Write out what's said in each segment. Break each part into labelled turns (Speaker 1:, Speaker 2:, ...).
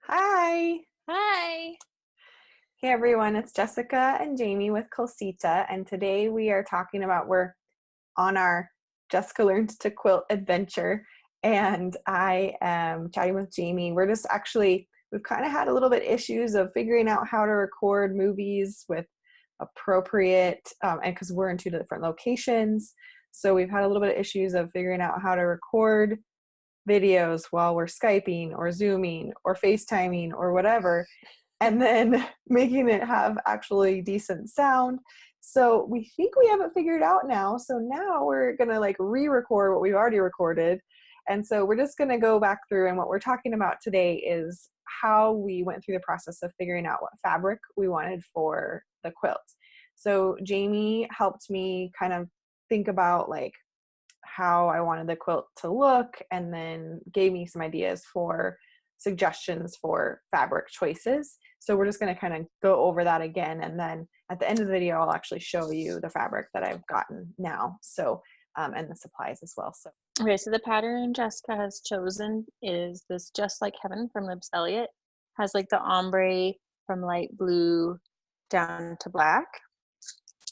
Speaker 1: Hi.
Speaker 2: Hi.
Speaker 1: Hey everyone, it's Jessica and Jamie with Colsita, and today we are talking about we're on our Jessica Learns to Quilt adventure, and I am chatting with Jamie. We've kind of had a little bit issues of figuring out how to record movies with appropriate, and because we're in two different locations, so we've had a little bit of issues of figuring out how to record videos while we're Skyping or Zooming or FaceTiming or whatever, and then making it have actually decent sound. So we think we have it figured out now. So now we're going to like re-record what we've already recorded. And so we're just going to go back through, and what we're talking about today is how we went through the process of figuring out what fabric we wanted for the quilt. So Jamie helped me kind of think about like how I wanted the quilt to look, and then gave me some ideas for suggestions for fabric choices. So we're just going to kind of go over that again, and then at the end of the video I'll actually show you the fabric that I've gotten now, so and the supplies as well.
Speaker 2: Okay, so the pattern Jessica has chosen is this Just Like Heaven from Libs Elliott. Has like the ombre from light blue down to black.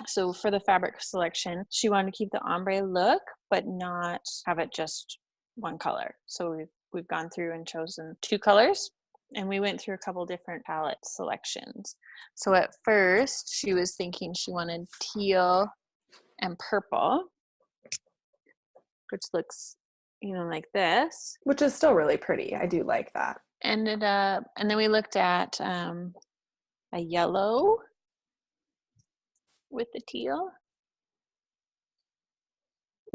Speaker 2: So for the fabric selection, she wanted to keep the ombre look, but not have it just one color. So we've gone through and chosen two colors, and we went through a couple different palette selections. So at first, she was thinking she wanted teal and purple, which looks, like this.
Speaker 1: Which is still really pretty. I do like that.
Speaker 2: Ended up, and then we looked at a yellow with the teal.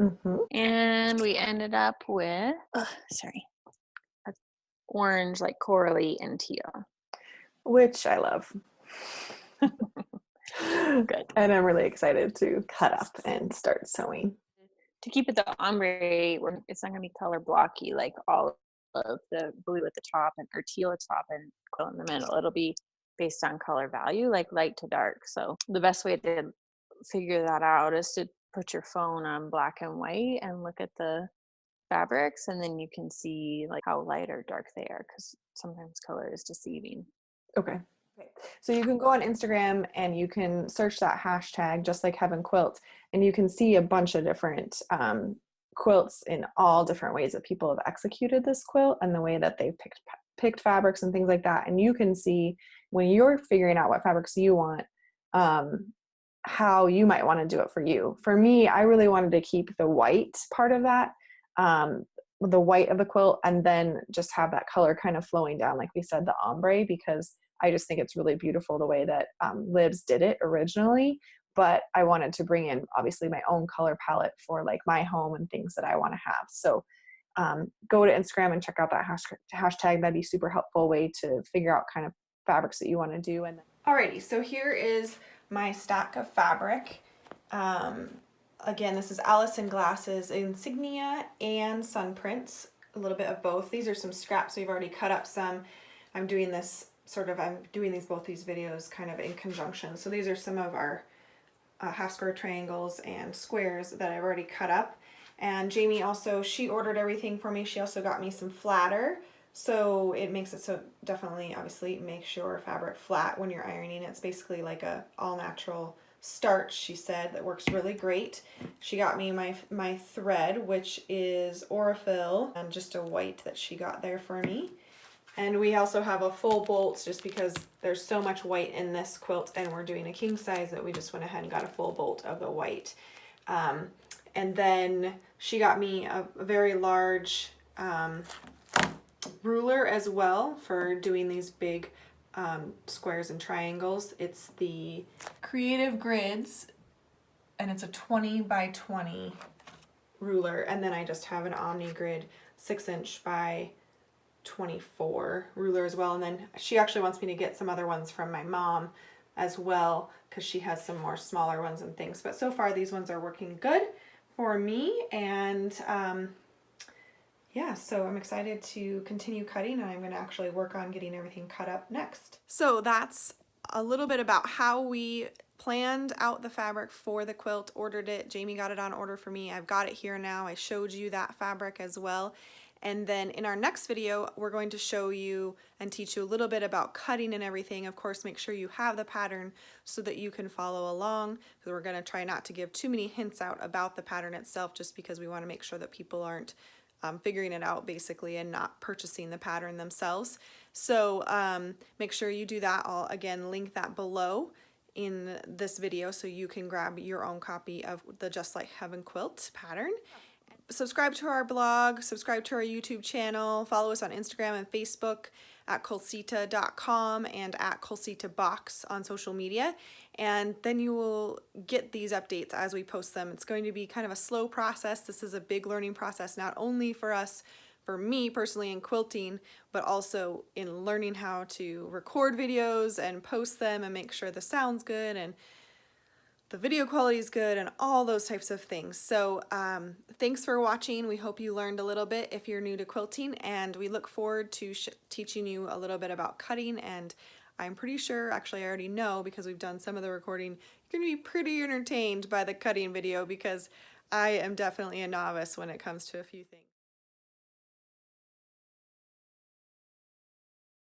Speaker 1: Mm-hmm.
Speaker 2: And we ended up with, orange, like corally and teal.
Speaker 1: Which I love.
Speaker 2: Good.
Speaker 1: And I'm really excited to cut up and start sewing.
Speaker 2: To keep it the ombre, it's not going to be color blocky like all of the blue at the top or teal at the top and quilt in the middle. It'll be based on color value, like light to dark. So the best way to figure that out is to put your phone on black and white and look at the fabrics, and then you can see like how light or dark they are, because sometimes color is deceiving.
Speaker 1: Okay. So you can go on Instagram and you can search that hashtag Just Like Heaven Quilt, and you can see a bunch of different quilts in all different ways that people have executed this quilt, and the way that they've picked fabrics and things like that. And you can see when you're figuring out what fabrics you want, how you might want to do it for you. For me, I really wanted to keep the white part of that, the white of the quilt, and then just have that color kind of flowing down, like we said, the ombre, because I just think it's really beautiful the way that Libs did it originally. But I wanted to bring in obviously my own color palette for like my home and things that I want to have. So go to Instagram and check out that hashtag. That'd be super helpful way to figure out kind of fabrics that you want to do. And alrighty, so here is my stack of fabric. Again, this is Allison Glass's Insignia and Sun Prints, a little bit of both. These are some scraps. We've already cut up some. I'm doing both these videos kind of in conjunction. So these are some of our half square triangles and squares that I've already cut up. And Jamie also, she ordered everything for me. She also got me some flatter. So it makes it so definitely, obviously, makes your fabric flat when you're ironing. It's basically like a all natural starch, she said, that works really great. She got me my thread, which is Aurifil, and just a white that she got there for me. And we also have a full bolt, just because there's so much white in this quilt and we're doing a king size, that we just went ahead and got a full bolt of the white. And then she got me a very large ruler as well for doing these big squares and triangles. It's the Creative Grids, and it's a 20 by 20 ruler. And then I just have an Omni Grid 6" by 24 ruler as well. And then she actually wants me to get some other ones from my mom as well, because she has some more smaller ones and things. But so far these ones are working good for me. And yeah, so I'm excited to continue cutting, and I'm going to actually work on getting everything cut up next. So that's a little bit about how we planned out the fabric for the quilt, ordered it. Jamie got it on order for me. I've got it here now. I showed you that fabric as well. And then in our next video, we're going to show you and teach you a little bit about cutting and everything. Of course, make sure you have the pattern so that you can follow along. So we're going to try not to give too many hints out about the pattern itself, just because we want to make sure that people aren't figuring it out basically and not purchasing the pattern themselves. So make sure you do that. I'll again link that below in this video so you can grab your own copy of the Just Like Heaven Quilt pattern. Subscribe to our blog, subscribe to our YouTube channel, follow us on Instagram and Facebook at Colsita.com and at ColsitaBox on social media, and then you will get these updates as we post them. It's going to be kind of a slow process. This is a big learning process, not only for us, for me personally in quilting, but also in learning how to record videos and post them and make sure the sound's good and the video quality is good and all those types of things. So thanks for watching. We hope you learned a little bit if you're new to quilting, and we look forward to teaching you a little bit about cutting. And I'm pretty sure, actually I already know because we've done some of the recording, you're going to be pretty entertained by the cutting video, because I am definitely a novice when it comes to a few things.